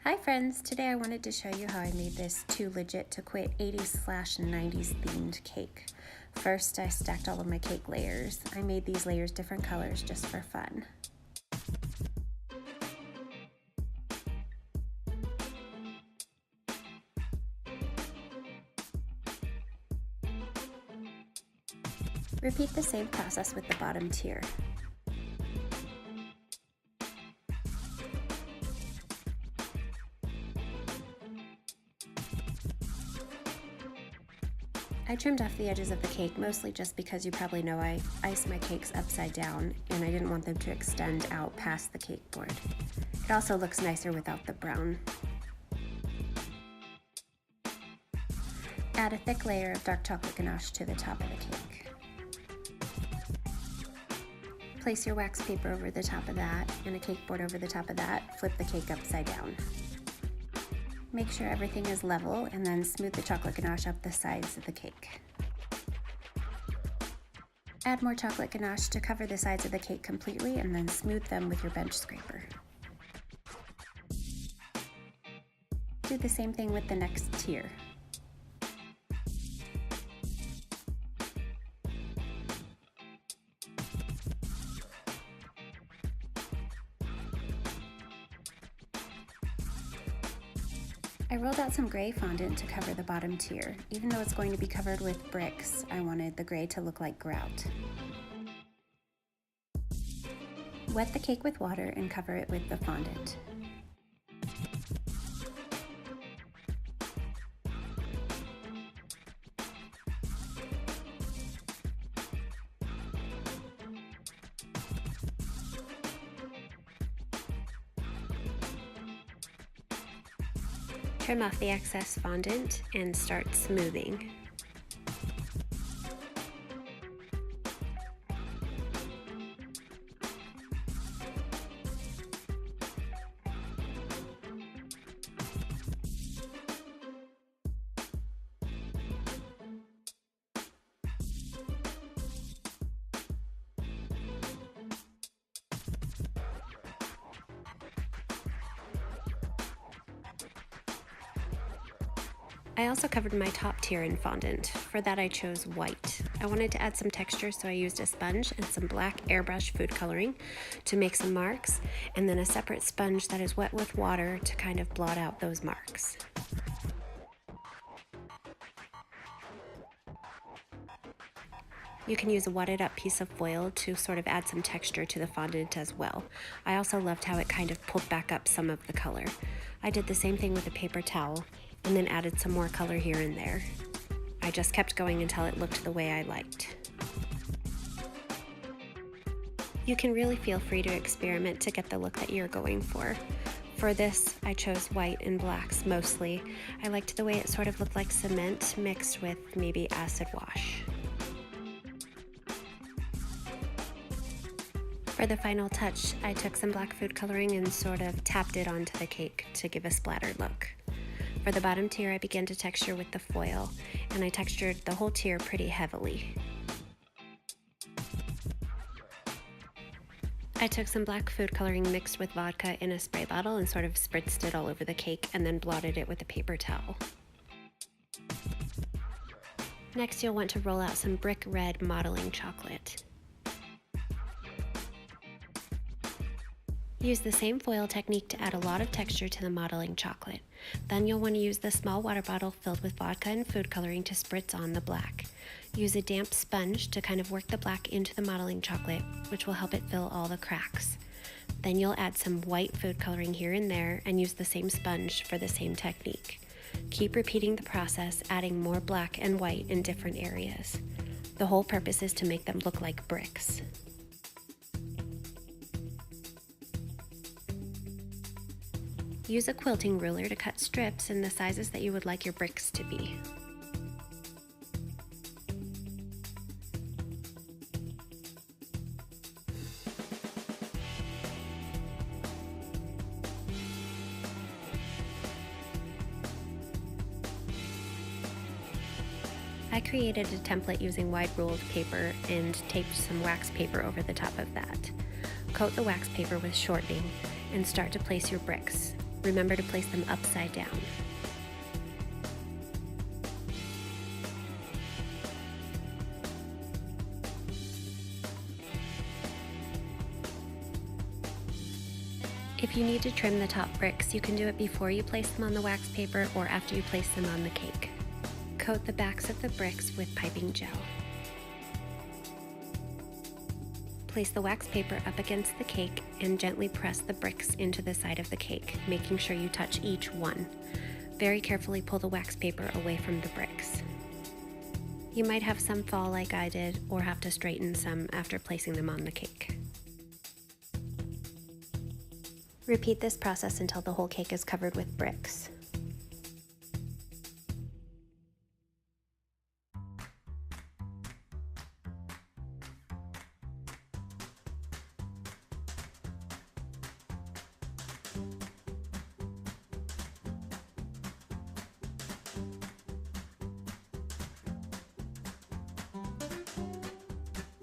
Hi friends, today I wanted to show you how I made this too legit to quit 80s/90s themed cake. First, I stacked all of my cake layers. I made these layers different colors just for fun. Repeat the same process with the bottom tier. I trimmed off the edges of the cake, mostly just because you probably know I ice my cakes upside down and I didn't want them to extend out past the cake board. It also looks nicer without the brown. Add a thick layer of dark chocolate ganache to the top of the cake. Place your wax paper over the top of that and a cake board over the top of that. Flip the cake upside down. Make sure everything is level and then smooth the chocolate ganache up the sides of the cake. Add more chocolate ganache to cover the sides of the cake completely and then smooth them with your bench scraper. Do the same thing with the next tier. I rolled out some gray fondant to cover the bottom tier. Even though it's going to be covered with bricks, I wanted the gray to look like grout. Wet the cake with water and cover it with the fondant. Trim off the excess fondant and start smoothing. I also covered my top tier in fondant. For that I chose white. I wanted to add some texture, so I used a sponge and some black airbrush food coloring to make some marks, and then a separate sponge that is wet with water to kind of blot out those marks. You can use a wadded up piece of foil to sort of add some texture to the fondant as well. I also loved how it kind of pulled back up some of the color. I did the same thing with a paper towel and then added some more color here and there. I just kept going until it looked the way I liked. You can really feel free to experiment to get the look that you're going for. For this, I chose white and blacks mostly. I liked the way it sort of looked like cement mixed with maybe acid wash. For the final touch, I took some black food coloring and sort of tapped it onto the cake to give a splattered look. For the bottom tier, I began to texture with the foil, and I textured the whole tier pretty heavily. I took some black food coloring mixed with vodka in a spray bottle and sort of spritzed it all over the cake and then blotted it with a paper towel. Next, you'll want to roll out some brick red modeling chocolate. Use the same foil technique to add a lot of texture to the modeling chocolate. Then you'll want to use the small water bottle filled with vodka and food coloring to spritz on the black. Use a damp sponge to kind of work the black into the modeling chocolate, which will help it fill all the cracks. Then you'll add some white food coloring here and there and use the same sponge for the same technique. Keep repeating the process, adding more black and white in different areas. The whole purpose is to make them look like bricks. Use a quilting ruler to cut strips in the sizes that you would like your bricks to be. I created a template using wide ruled paper and taped some wax paper over the top of that. Coat the wax paper with shortening and start to place your bricks. remember to place them upside down. If you need to trim the top bricks, you can do it before you place them on the wax paper or after you place them on the cake. Coat the backs of the bricks with piping gel. Place the wax paper up against the cake and gently press the bricks into the side of the cake, making sure you touch each one. Very carefully pull the wax paper away from the bricks. You might have some fall like I did, or have to straighten some after placing them on the cake. Repeat this process until the whole cake is covered with bricks.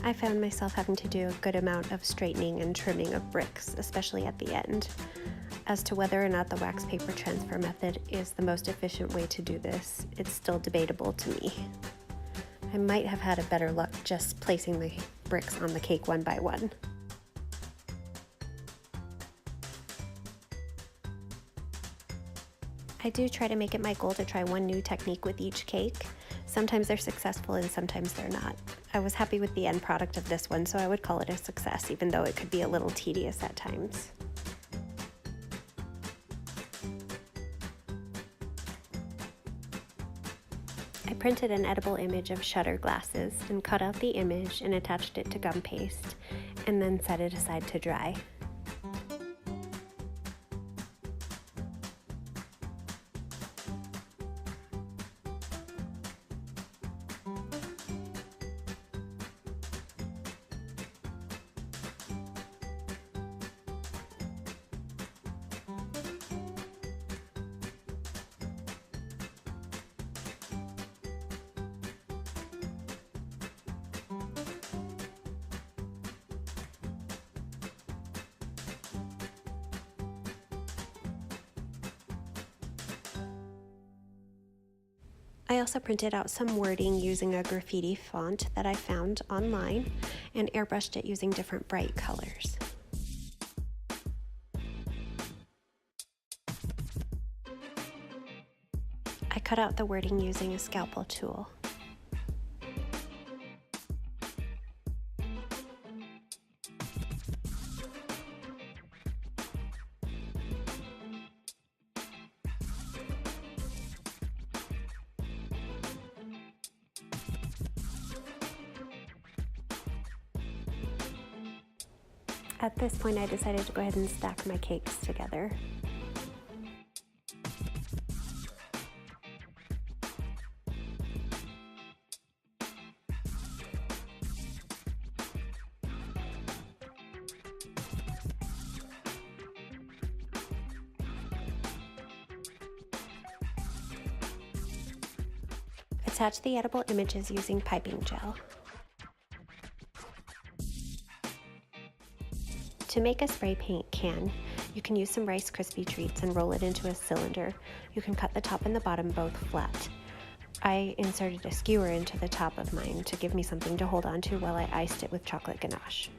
I found myself having to do a good amount of straightening and trimming of bricks, especially at the end. As to whether or not the wax paper transfer method is the most efficient way to do this, it's still debatable to me. I might have had a better luck just placing the bricks on the cake one by one. I do try to make it my goal to try one new technique with each cake. Sometimes they're successful and sometimes they're not. I was happy with the end product of this one, so I would call it a success, even though it could be a little tedious at times. I printed an edible image of shutter glasses and cut out the image and attached it to gum paste, and then set it aside to dry. I also printed out some wording using a graffiti font that I found online and airbrushed it using different bright colors. I cut out the wording using a scalpel tool. At this point, I decided to go ahead and stack my cakes together. Attach the edible images using piping gel. To make a spray paint can, you can use some Rice Krispie treats and roll it into a cylinder. You can cut the top and the bottom both flat. I inserted a skewer into the top of mine to give me something to hold on to while I iced it with chocolate ganache.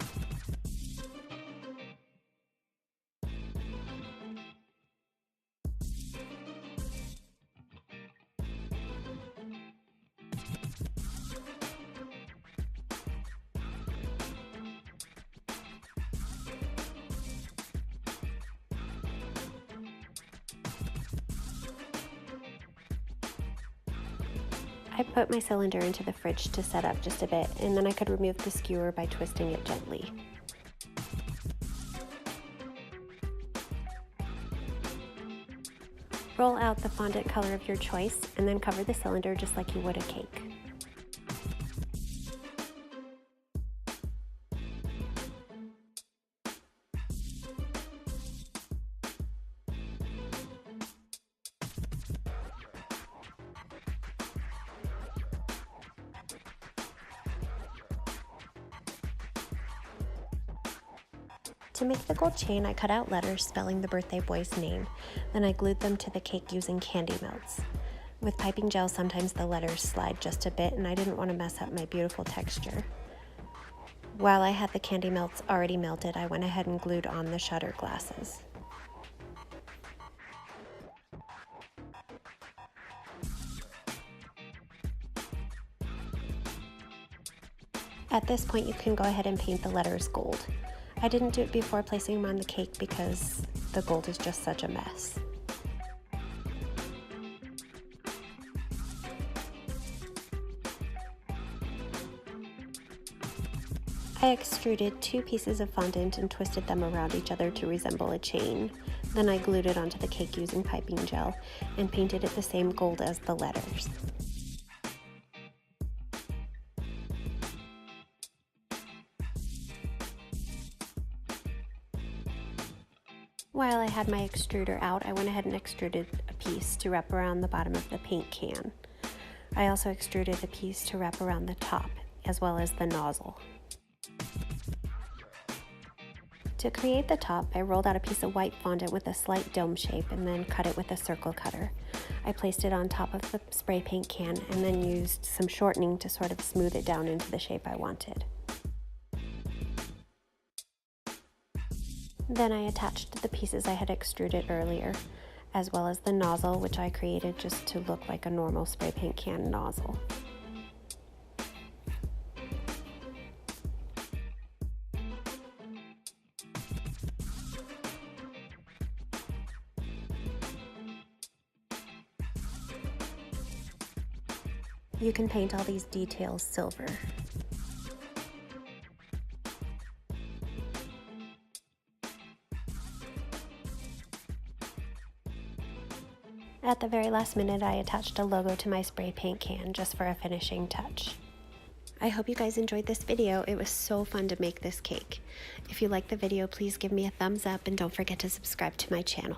I put my cylinder into the fridge to set up just a bit, and then I could remove the skewer by twisting it gently. Roll out the fondant color of your choice, and then cover the cylinder just like you would a cake. To make the gold chain, I cut out letters spelling the birthday boy's name. Then I glued them to the cake using candy melts. With piping gel, sometimes the letters slide just a bit, and I didn't want to mess up my beautiful texture. While I had the candy melts already melted, I went ahead and glued on the shutter glasses. At this point, you can go ahead and paint the letters gold. I didn't do it before placing them on the cake because the gold is just such a mess. I extruded 2 pieces of fondant and twisted them around each other to resemble a chain. Then I glued it onto the cake using piping gel and painted it the same gold as the letters. While I had my extruder out, I went ahead and extruded a piece to wrap around the bottom of the paint can. I also extruded a piece to wrap around the top, as well as the nozzle. To create the top, I rolled out a piece of white fondant with a slight dome shape and then cut it with a circle cutter. I placed it on top of the spray paint can and then used some shortening to sort of smooth it down into the shape I wanted. Then I attached the pieces I had extruded earlier, as well as the nozzle, which I created just to look like a normal spray paint can nozzle. You can paint all these details silver. At the very last minute, I attached a logo to my spray paint can just for a finishing touch. I hope you guys enjoyed this video. It was so fun to make this cake. If you liked the video, please give me a thumbs up and don't forget to subscribe to my channel.